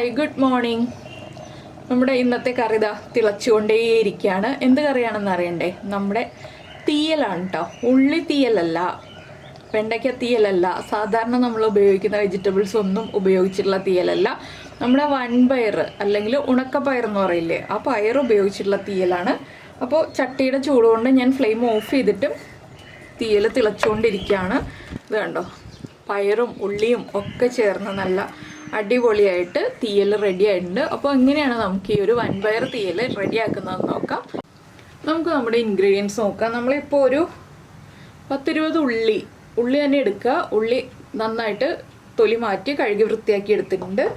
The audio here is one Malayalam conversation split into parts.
Hi good morning. നമ്മുടെ ഇന്നത്തെ കറി ഇതാ തിളച്ചുകൊണ്ടേയിരിക്കുകയാണ്. എന്ത് കറിയാണെന്ന് അറിയണ്ടേ? നമ്മുടെ തീയലാണ് കേട്ടോ. ഉള്ളി തീയലല്ല, വെണ്ടയ്ക്ക തീയലല്ല, സാധാരണ നമ്മൾ ഉപയോഗിക്കുന്ന വെജിറ്റബിൾസ് ഒന്നും ഉപയോഗിച്ചിട്ടുള്ള തീയലല്ല. നമ്മുടെ വൻപയർ അല്ലെങ്കിൽ ഉണക്കപ്പയർ എന്ന് പറയില്ലേ, ആ പയർ ഉപയോഗിച്ചിട്ടുള്ള തീയലാണ്. അപ്പോൾ ചട്ടിയുടെ ചൂട് കൊണ്ട് ഞാൻ ഫ്ലെയിം ഓഫ് ചെയ്തിട്ടും തീയൽ തിളച്ചുകൊണ്ടിരിക്കുകയാണ്. ഇത് കണ്ടോ, പയറും ഉള്ളിയും ഒക്കെ ചേർന്ന് നല്ല അടിപൊളിയായിട്ട് തീയൽ റെഡി ആയിട്ടുണ്ട്. അപ്പോൾ എങ്ങനെയാണ് നമുക്ക് ഈ ഒരു വൻപയർ തീയൽ റെഡിയാക്കുന്നതെന്ന് നോക്കാം. നമുക്ക് നമ്മുടെ ഇൻഗ്രീഡിയൻസ് നോക്കാം. നമ്മളിപ്പോൾ ഒരു 10-20 ഉള്ളി തന്നെ എടുക്കുക. ഉള്ളി നന്നായിട്ട് തൊലി മാറ്റി കഴുകി വൃത്തിയാക്കി എടുത്തിട്ടുണ്ട്.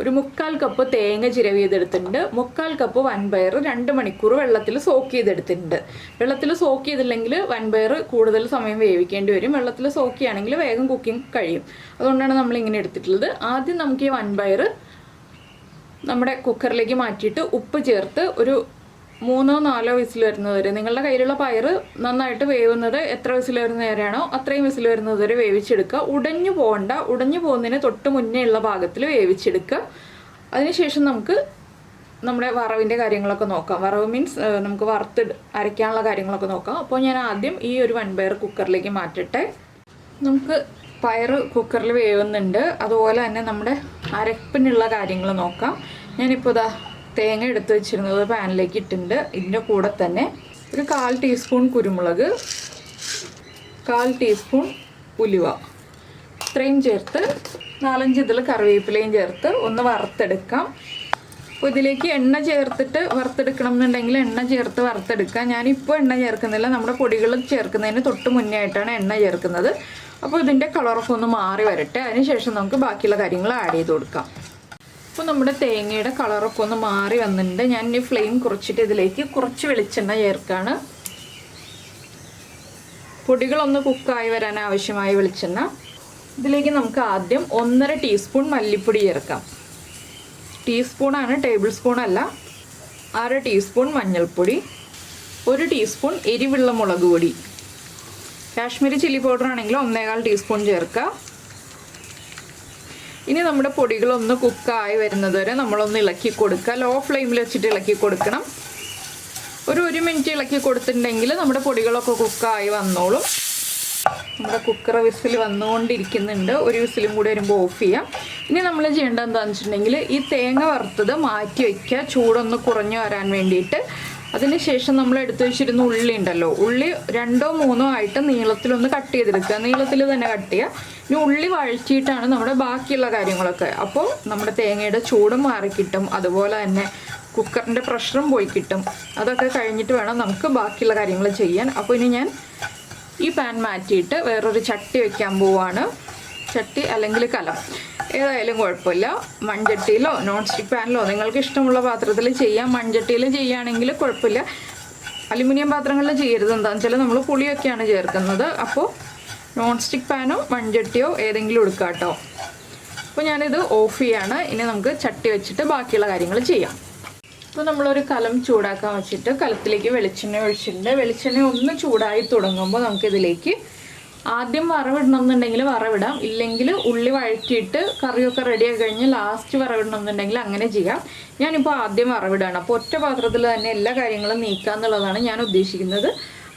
ഒരു 1/4 കപ്പ് തേങ്ങ ചിരവി ചെയ്തെടുത്തിട്ടുണ്ട്. 1/4 കപ്പ് വൻപയർ 2 മണിക്കൂർ വെള്ളത്തിൽ സോക്ക് ചെയ്തെടുത്തിട്ടുണ്ട്. വെള്ളത്തിൽ സോക്ക് ചെയ്തില്ലെങ്കിൽ വൻപയർ കൂടുതൽ സമയം വേവിക്കേണ്ടി വരും. വെള്ളത്തിൽ സോക്ക് ചെയ്യുകയാണെങ്കിൽ വേഗം കുക്കിംഗ് കഴിയും. അതുകൊണ്ടാണ് നമ്മളിങ്ങനെ എടുത്തിട്ടുള്ളത്. ആദ്യം നമുക്ക് ഈ വൻപയർ നമ്മുടെ കുക്കറിലേക്ക് മാറ്റിയിട്ട് ഉപ്പ് ചേർത്ത് ഒരു 3-4 വിസിൽ വരുന്നത് വരെ, നിങ്ങളുടെ കയ്യിലുള്ള പയർ നന്നായിട്ട് വേവുന്നത് എത്ര വിസിൽ വരുന്ന വരെയാണോ അത്രയും വിസിൽ വരുന്നത് വരെ വേവിച്ചെടുക്കുക. ഉടഞ്ഞു പോകണ്ട, ഉടഞ്ഞു പോകുന്നതിന് തൊട്ട് മുന്നേ ഉള്ള ഭാഗത്തിൽ വേവിച്ചെടുക്കുക. അതിനുശേഷം നമുക്ക് നമ്മുടെ വറവിൻ്റെ കാര്യങ്ങളൊക്കെ നോക്കാം. വറവ് മീൻസ് നമുക്ക് വറുത്ത് അരയ്ക്കാനുള്ള കാര്യങ്ങളൊക്കെ നോക്കാം. അപ്പോൾ ഞാൻ ആദ്യം ഈ ഒരു വൻപയർ കുക്കറിലേക്ക് മാറ്റട്ടെ. നമുക്ക് പയർ കുക്കറിൽ വേവുന്നുണ്ട്. അതുപോലെ തന്നെ നമ്മുടെ അരപ്പിനുള്ള കാര്യങ്ങൾ നോക്കാം. ഞാനിപ്പോൾ ഇതാ തേങ്ങ എടുത്ത് വെച്ചിരുന്നത് പാനിലേക്ക് ഇട്ടിട്ടുണ്ട്. ഇതിൻ്റെ കൂടെ തന്നെ ഒരു 1/4 ടീസ്പൂൺ കുരുമുളക്, 1/4 ടീസ്പൂൺ ഉലുവ, ഇത്രയും ചേർത്ത് 4-5 ഇതിൽ കറിവേപ്പിലയും ചേർത്ത് ഒന്ന് വറുത്തെടുക്കാം. അപ്പോൾ ഇതിലേക്ക് എണ്ണ ചേർത്തിട്ട് വറുത്തെടുക്കണം എന്നുണ്ടെങ്കിൽ എണ്ണ ചേർത്ത് വറുത്തെടുക്കാം. ഞാനിപ്പോൾ എണ്ണ ചേർക്കുന്നില്ല, നമ്മുടെ പൊടികൾ ചേർക്കുന്നതിന് തൊട്ട് മുന്നേ ആയിട്ടാണ് എണ്ണ ചേർക്കുന്നത്. അപ്പോൾ ഇതിൻ്റെ കളറൊക്കെ ഒന്ന് മാറി വരട്ടെ. അതിനുശേഷം നമുക്ക് ബാക്കിയുള്ള കാര്യങ്ങൾ ആഡ് ചെയ്ത് കൊടുക്കാം. അപ്പോൾ നമ്മുടെ തേങ്ങയുടെ കളറൊക്കെ ഒന്ന് മാറി വന്നിട്ടുണ്ട്. ഞാൻ ഈ ഫ്ലെയിം കുറച്ചിട്ട് ഇതിലേക്ക് കുറച്ച് വെളിച്ചെണ്ണ ചേർക്കുകയാണ്. പൊടികളൊന്ന് കുക്കായി വരാൻ ആവശ്യമായ വെളിച്ചെണ്ണ. ഇതിലേക്ക് നമുക്ക് ആദ്യം 1.5 ടീസ്പൂൺ മല്ലിപ്പൊടി ചേർക്കാം. ടീസ്പൂണാണ്, ടേബിൾ സ്പൂൺ അല്ല. 1/2 ടീസ്പൂൺ മഞ്ഞൾപ്പൊടി, 1 ടീസ്പൂൺ എരിവുള്ള മുളക് പൊടി. കാശ്മീരി ചില്ലി പൗഡർ ആണെങ്കിൽ 1.25 ടീസ്പൂൺ ചേർക്കുക. ഇനി നമ്മുടെ പൊടികളൊന്ന് കുക്കായി വരുന്നത് വരെ നമ്മളൊന്ന് ഇളക്കി കൊടുക്കുക. ലോ ഫ്ലെയിമിൽ വെച്ചിട്ട് ഇളക്കി കൊടുക്കണം. ഒരു 1 മിനിറ്റ് ഇളക്കി കൊടുത്തിട്ടുണ്ടെങ്കിൽ നമ്മുടെ പൊടികളൊക്കെ കുക്കായി വന്നോളും. നമ്മുടെ കുക്കർ വിസിൽ വന്നുകൊണ്ടിരിക്കുന്നുണ്ട്. ഒരു വിസിലും കൂടി വരുമ്പോൾ ഓഫ് ചെയ്യാം. ഇനി നമ്മൾ ചെയ്യേണ്ടത് എന്താണെന്ന് വെച്ചിട്ടുണ്ടെങ്കിൽ ഈ തേങ്ങ വറുത്തത് മാറ്റി വയ്ക്കുക, ചൂടൊന്ന് കുറഞ്ഞു വരാൻ വേണ്ടിയിട്ട്. അതിനുശേഷം നമ്മൾ എടുത്തു വെച്ചിരുന്ന ഉള്ളി ഉണ്ടല്ലോ, ഉള്ളി 2-3 ആയിട്ട് നീളത്തിലൊന്ന് കട്ട് ചെയ്തെടുക്കുക. നീളത്തിൽ തന്നെ കട്ട് ചെയ്യുക. ഇനി ഉള്ളി വഴറ്റിയിട്ടാണ് നമ്മുടെ ബാക്കിയുള്ള കാര്യങ്ങളൊക്കെ. അപ്പോൾ നമ്മുടെ തേങ്ങയുടെ ചൂടും മാറിക്കിട്ടും, അതുപോലെ തന്നെ കുക്കറിൻ്റെ പ്രഷറും പോയി കിട്ടും. അതൊക്കെ കഴിഞ്ഞിട്ട് വേണം നമുക്ക് ബാക്കിയുള്ള കാര്യങ്ങൾ ചെയ്യാൻ. അപ്പോൾ ഇനി ഞാൻ ഈ പാൻ മാറ്റിയിട്ട് വേറൊരു ചട്ടി വയ്ക്കാൻ പോവാണ്. ചട്ടി അല്ലെങ്കിൽ കലം ഏതായാലും കുഴപ്പമില്ല. മൺചട്ടിയിലോ നോൺ സ്റ്റിക്ക് പാനിലോ നിങ്ങൾക്ക് ഇഷ്ടമുള്ള പാത്രത്തിൽ ചെയ്യാം. മൺചട്ടിയിൽ ചെയ്യുകയാണെങ്കിൽ കുഴപ്പമില്ല. അലുമിനിയം പാത്രങ്ങളിൽ ചെയ്യരുത്. എന്താണെന്ന് വെച്ചാൽ നമ്മൾ പുളിയൊക്കെയാണ് ചേർക്കുന്നത്. അപ്പോൾ നോൺ സ്റ്റിക്ക് പാനോ മൺചട്ടിയോ ഏതെങ്കിലും എടുക്കാം കേട്ടോ. അപ്പോൾ ഞാനിത് ഓഫ് ചെയ്യാണ്. ഇനി നമുക്ക് ചട്ടി വെച്ചിട്ട് ബാക്കിയുള്ള കാര്യങ്ങൾ ചെയ്യാം. അപ്പോൾ നമ്മളൊരു കലം ചൂടാക്കാൻ വെച്ചിട്ട് കലത്തിലേക്ക് വെളിച്ചെണ്ണ ഒഴിച്ചിട്ടുണ്ട്. വെളിച്ചെണ്ണ ഒന്ന് ചൂടായി തുടങ്ങുമ്പോൾ നമുക്കിതിലേക്ക് ആദ്യം വറവിടണം എന്നുണ്ടെങ്കിൽ വറവിടാം, ഇല്ലെങ്കിൽ ഉള്ളി വഴറ്റിയിട്ട് കറിയൊക്കെ റെഡിയായി കഴിഞ്ഞ് ലാസ്റ്റ് വറവിടണം എന്നുണ്ടെങ്കിൽ അങ്ങനെ ചെയ്യാം. ഞാനിപ്പോൾ ആദ്യം വറവിടാണ്. അപ്പോൾ ഒറ്റ പാത്രത്തിൽ തന്നെ എല്ലാ കാര്യങ്ങളും നീക്കുക എന്നുള്ളതാണ് ഞാൻ ഉദ്ദേശിക്കുന്നത്.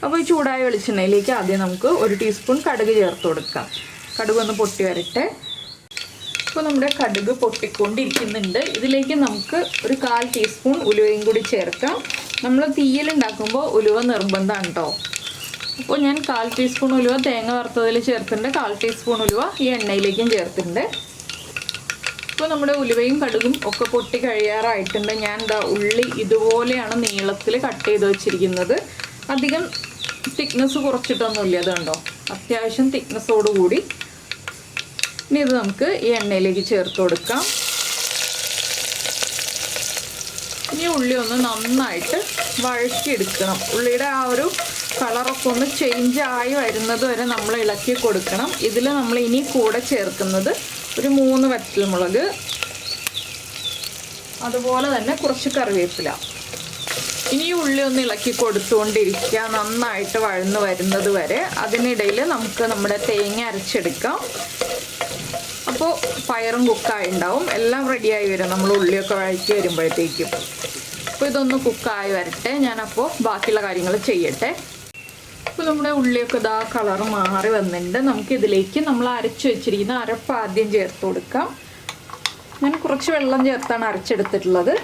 അപ്പോൾ ഈ ചൂടായ വെളിച്ചെണ്ണയിലേക്ക് ആദ്യം നമുക്ക് 1 ടീസ്പൂൺ കടുക് ചേർത്ത് കൊടുക്കാം. കടുക് ഒന്ന് പൊട്ടി വരട്ടെ. ഇപ്പോൾ നമ്മുടെ കടുക് പൊട്ടിക്കൊണ്ടിരിക്കുന്നുണ്ട്. ഇതിലേക്ക് നമുക്ക് ഒരു 1/4 ടീസ്പൂൺ ഉലുവയും കൂടി ചേർക്കാം. നമ്മൾ തീയലുണ്ടാക്കുമ്പോൾ ഉലുവ നിർബന്ധമാണ് കേട്ടോ. അപ്പോൾ ഞാൻ 1/4 ടീസ്പൂൺ ഉലുവ തേങ്ങ വറുത്തതിൽ ചേർത്തിട്ടുണ്ട്. 1/4 ടീസ്പൂൺ ഉലുവ ഈ എണ്ണയിലേക്കും ചേർത്തിട്ടുണ്ട്. ഇപ്പോൾ നമ്മുടെ ഉലുവയും കടുകും ഒക്കെ പൊട്ടി കഴിയാറായിട്ടുണ്ട്. ഞാൻ ഉള്ളി ഇതുപോലെയാണ് നീളത്തിൽ കട്ട് ചെയ്ത് വെച്ചിരിക്കുന്നത്. അധികം തിക്നെസ് കുറച്ചിട്ടൊന്നുമില്ല. അതുകൊണ്ടോ അത്യാവശ്യം തിക്നെസ്സോടുകൂടി. ഇനി ഇത് നമുക്ക് ഈ എണ്ണയിലേക്ക് ചേർത്ത് കൊടുക്കാം. ഇനി ഉള്ളി ഒന്ന് നന്നായിട്ട് വഴറ്റിയെടുക്കണം. ഉള്ളിയുടെ ആ ഒരു കളറൊക്കെ ഒന്ന് ചേഞ്ച് ആയി വരുന്നത് വരെ നമ്മൾ ഇളക്കി കൊടുക്കണം. ഇതിൽ നമ്മൾ ഇനി കൂടെ ചേർക്കുന്നത് ഒരു 3 വറ്റൽമുളക്, അതുപോലെ തന്നെ കുറച്ച് കറിവേപ്പില. ഇനി ഉള്ളി ഒന്ന് ഇളക്കി കൊടുത്തുകൊണ്ടിരിക്കുക, നന്നായിട്ട് വഴന്ന് വരുന്നത് വരെ. അതിനിടയിൽ നമുക്ക് നമ്മുടെ തേങ്ങ അരച്ചെടുക്കാം. അപ്പോൾ പയറും കുക്കായി ഉണ്ടാവും. എല്ലാം റെഡിയായി വരും നമ്മൾ ഉള്ളിയൊക്കെ വഴറ്റി വരുമ്പോഴത്തേക്കും. അപ്പോൾ ഇതൊന്ന് കുക്കായി വരട്ടെ, ഞാനപ്പോൾ ബാക്കിയുള്ള കാര്യങ്ങൾ ചെയ്യട്ടെ. അപ്പോൾ നമ്മുടെ ഉള്ളിയൊക്കെ ഇതാ കളർ മാറി വന്നിട്ടുണ്ട്. നമുക്കിതിലേക്ക് നമ്മൾ അരച്ച് വെച്ചിരിക്കുന്ന അരപ്പ് ആദ്യം ചേർത്ത് കൊടുക്കാം. ഞാൻ കുറച്ച് വെള്ളം ചേർത്താണ് അരച്ചെടുത്തിട്ടുള്ളത്.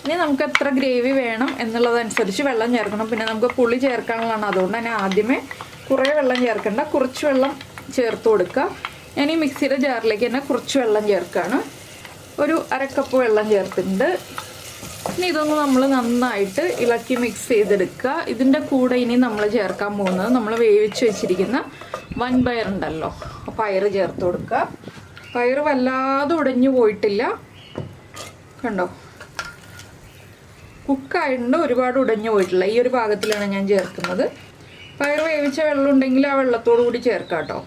ഇനി നമുക്ക് എത്ര ഗ്രേവി വേണം എന്നുള്ളതനുസരിച്ച് വെള്ളം ചേർക്കണം. പിന്നെ നമുക്ക് പുളി ചേർക്കാനുള്ളതാണ്, അതുകൊണ്ട് തന്നെ ആദ്യമേ കുറേ വെള്ളം ചേർക്കണ്ട, കുറച്ച് വെള്ളം ചേർത്ത് കൊടുക്കുക. ഞാൻ ഈ മിക്സിയുടെ ജാറിലേക്ക് തന്നെ കുറച്ച് വെള്ളം ചേർക്കുകയാണ്. ഒരു അരക്കപ്പ് വെള്ളം ചേർത്തിട്ടുണ്ട്. ഇനി ഇതൊന്ന് നമ്മൾ നന്നായിട്ട് ഇളക്കി മിക്സ് ചെയ്തെടുക്കുക. ഇതിൻ്റെ കൂടെ ഇനി നമ്മൾ ചേർക്കാൻ പോകുന്നത് നമ്മൾ വേവിച്ച് വെച്ചിരിക്കുന്ന വൻപയർ ഉണ്ടല്ലോ, പയർ ചേർത്ത് കൊടുക്കുക. പയർ വല്ലാതെ ഉടഞ്ഞു പോയിട്ടില്ല, കണ്ടോ, കുക്കായിട്ടുണ്ട്, ഒരുപാട് ഉടഞ്ഞു പോയിട്ടില്ല. ഈ ഒരു പാകത്തിലാണ് ഞാൻ ചേർക്കുന്നത്. പയർ വേവിച്ച വെള്ളം ഉണ്ടെങ്കിൽ ആ വെള്ളത്തോടു കൂടി ചേർക്കാം കേട്ടോ.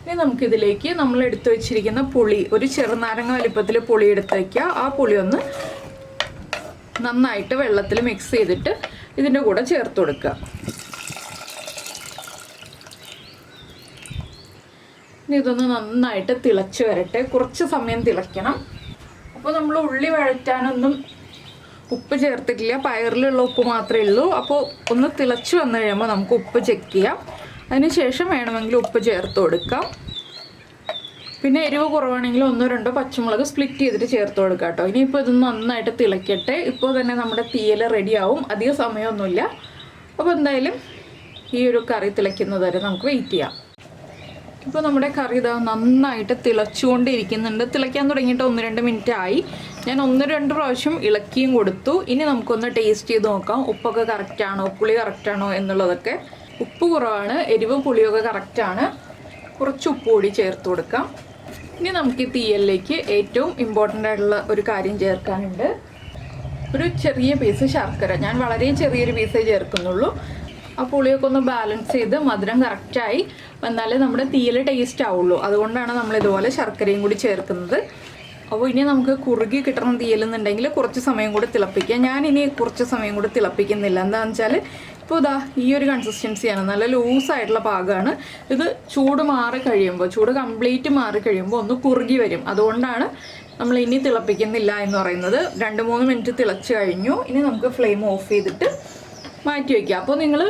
ഇനി നമുക്കിതിലേക്ക് നമ്മൾ എടുത്തു വെച്ചിരിക്കുന്ന പുളി, ഒരു ചെറുനാരങ്ങ വലിപ്പത്തിൽ പുളി എടുത്ത് വയ്ക്കുക. ആ പുളി ഒന്ന് നന്നായിട്ട് വെള്ളത്തിൽ മിക്സ് ചെയ്തിട്ട് ഇതിൻ്റെ കൂടെ ചേർത്ത് കൊടുക്കുക. ഇനി ഇതൊന്ന് നന്നായിട്ട് തിളച്ച് വരട്ടെ, കുറച്ച് സമയം തിളയ്ക്കണം. അപ്പോൾ നമ്മൾ ഉള്ളി വഴറ്റാനൊന്നും ഉപ്പ് ചേർത്തിട്ടില്ല, പയറിലുള്ള ഉപ്പ് മാത്രമേ ഉള്ളൂ. അപ്പോൾ ഒന്ന് തിളച്ച് വന്നു കഴിയുമ്പോൾ നമുക്ക് ഉപ്പ് ചെക്ക് ചെയ്യാം. അതിന് ശേഷം വേണമെങ്കിൽ ഉപ്പ് ചേർത്ത് കൊടുക്കാം. പിന്നെ എരിവ് കുറവാണെങ്കിൽ 1-2 പച്ചമുളക് സ്പ്ലിറ്റ് ചെയ്തിട്ട് ചേർത്ത് കൊടുക്കാം കേട്ടോ. ഇനിയിപ്പോൾ ഇതൊന്ന് നന്നായിട്ട് തിളയ്ക്കട്ടെ. ഇപ്പോൾ തന്നെ നമ്മുടെ തീയൽ റെഡിയാവും, അധികം സമയമൊന്നുമില്ല. അപ്പോൾ എന്തായാലും ഈ ഒരു കറി തിളയ്ക്കുന്നത് വരെ നമുക്ക് വെയിറ്റ് ചെയ്യാം. ഇപ്പോൾ നമ്മുടെ കറി ഇതാ നന്നായിട്ട് തിളച്ചുകൊണ്ടിരിക്കുന്നുണ്ട്. തിളയ്ക്കാൻ തുടങ്ങിയിട്ട് 1-2 മിനിറ്റ് ആയി. ഞാൻ 1-2 പ്രാവശ്യം ഇളക്കിയും കൊടുത്തു. ഇനി നമുക്കൊന്ന് ടേസ്റ്റ് ചെയ്ത് നോക്കാം, ഉപ്പൊക്കെ കറക്റ്റാണോ, പുളി കറക്റ്റാണോ എന്നുള്ളതൊക്കെ. ഉപ്പ് കുറവാണ്, എരിവും പുളിയൊക്കെ കറക്റ്റാണ്. കുറച്ച് ഉപ്പ് കൂടി ചേർത്ത് കൊടുക്കാം. ഇനി നമുക്ക് ഈ തീയലിലേക്ക് ഏറ്റവും ഇമ്പോർട്ടൻ്റ് ആയിട്ടുള്ള ഒരു കാര്യം ചേർക്കാനുണ്ട്. ഒരു ചെറിയ പീസ് ശർക്കര, ഞാൻ വളരെ ചെറിയൊരു പീസേ ചേർക്കുന്നുള്ളൂ. ആ പുളിയൊക്കെ ഒന്ന് ബാലൻസ് ചെയ്ത് മധുരം കറക്റ്റായി വന്നാലേ നമ്മുടെ തീയൽ ടേസ്റ്റ് ആവുള്ളൂ. അതുകൊണ്ടാണ് നമ്മൾ ഇതുപോലെ ശർക്കരയും കൂടി ചേർക്കുന്നത്. അപ്പോൾ ഇനി നമുക്ക് കുറുകി കിട്ടണം തീയലെന്നുണ്ടെങ്കിൽ കുറച്ച് സമയം കൂടി തിളപ്പിക്കാം. ഞാനിനി കുറച്ച് സമയം കൂടി തിളപ്പിക്കുന്നില്ല. എന്താണെന്ന് വെച്ചാൽ ഇപ്പോൾ ഇതാ ഈ ഒരു കൺസിസ്റ്റൻസിയാണ്, നല്ല ലൂസായിട്ടുള്ള പാകമാണ്. ഇത് ചൂട് മാറി കഴിയുമ്പോൾ, ചൂട് കംപ്ലീറ്റ് മാറി കഴിയുമ്പോൾ ഒന്ന് കുറുകി വരും. അതുകൊണ്ടാണ് നമ്മൾ ഇനി തിളപ്പിക്കുന്നില്ല എന്ന് പറയുന്നത്. 2-3 മിനിറ്റ് തിളച്ച് കഴിഞ്ഞു. ഇനി നമുക്ക് ഫ്ലെയിം ഓഫ് ചെയ്തിട്ട് മാറ്റി വയ്ക്കുക. അപ്പോൾ നിങ്ങൾ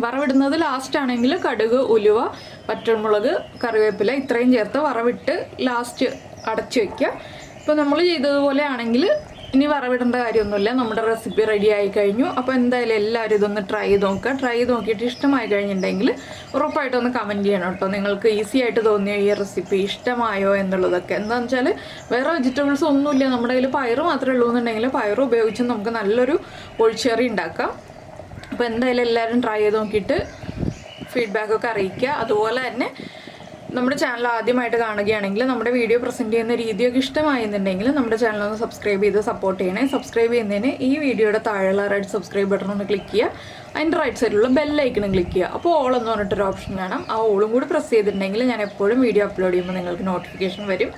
വറവിടുന്നത് ലാസ്റ്റ് ആണെങ്കിൽ കടുക്, ഉലുവ, പച്ചമുളക്, കറിവേപ്പില ഇത്രയും ചേർത്ത് വറവിട്ട് ലാസ്റ്റ് അടച്ചു വയ്ക്കുക. ഇപ്പോൾ നമ്മൾ ചെയ്തതുപോലെ ആണെങ്കിൽ ഇനി വറവിടേണ്ട കാര്യമൊന്നുമില്ല. നമ്മുടെ റെസിപ്പി റെഡി ആയി കഴിഞ്ഞു. അപ്പോൾ എന്തായാലും എല്ലാവരും ഇതൊന്ന് ട്രൈ ചെയ്ത് നോക്കുക. ട്രൈ ചെയ്ത് നോക്കിയിട്ട് ഇഷ്ടമായി കഴിഞ്ഞിട്ടുണ്ടെങ്കിൽ ഉറപ്പായിട്ടൊന്ന് കമൻറ്റ് ചെയ്യണം കേട്ടോ. നിങ്ങൾക്ക് ഈസി ആയിട്ട് തോന്നിയ ഈ റെസിപ്പി ഇഷ്ടമായോ എന്നുള്ളതൊക്കെ. എന്താണെന്ന് വെച്ചാൽ വേറെ വെജിറ്റബിൾസ് ഒന്നുമില്ല, നമ്മുടെ കയ്യിൽ പയറ് മാത്രമേ ഉള്ളൂ എന്നുണ്ടെങ്കിൽ പയറ് ഉപയോഗിച്ച് നമുക്ക് നല്ലൊരു ഒഴിച്ചേറി ഉണ്ടാക്കാം. അപ്പോൾ എന്തായാലും എല്ലാവരും ട്രൈ ചെയ്ത് നോക്കിയിട്ട് ഫീഡ്ബാക്കൊക്കെ അറിയിക്കുക. അതുപോലെ തന്നെ നമ്മുടെ ചാനൽ ആദ്യമായിട്ട് കാണുകയാണെങ്കിൽ നമ്മുടെ വീഡിയോ പ്രസൻറ്റ് ചെയ്യുന്ന രീതിയൊക്കെ ഇഷ്ടമായെന്നുണ്ടെങ്കിൽ നമ്മുടെ ചാനൽ ഒന്ന് സബ്സ്ക്രൈബ് ചെയ്ത് സപ്പോർട്ട് ചെയ്യണേ. സബ്സ്ക്രൈബ് ചെയ്യുന്നതിന് ഈ വീഡിയോയുടെ താഴെയുള്ള റെഡ് സബ്സ്ക്രൈബ് ബട്ടൺ ഒന്ന് ക്ലിക്ക് ചെയ്യുക. അതിൻ്റെ റൈറ്റ് സൈഡിലുള്ള ബെല്ലൈക്കണും ക്ലിക്ക് ചെയ്യുക. അപ്പോൾ ഓൾ എന്ന് പറഞ്ഞിട്ടൊരു ഓപ്ഷൻ കാണാം. ആ ഓളും കൂടി പ്രസ് ചെയ്തിട്ടുണ്ടെങ്കിൽ ഞാൻ എപ്പോഴും വീഡിയോ അപ്ലോഡ് ചെയ്യുമ്പോൾ നിങ്ങൾക്ക് നോട്ടിഫിക്കേഷൻ വരും.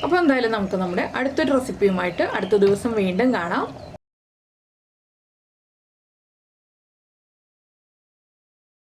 അപ്പോൾ എന്തായാലും നമുക്ക് നമ്മുടെ അടുത്തൊരു റെസിപ്പിയുമായിട്ട് അടുത്ത ദിവസം വീണ്ടും കാണാം.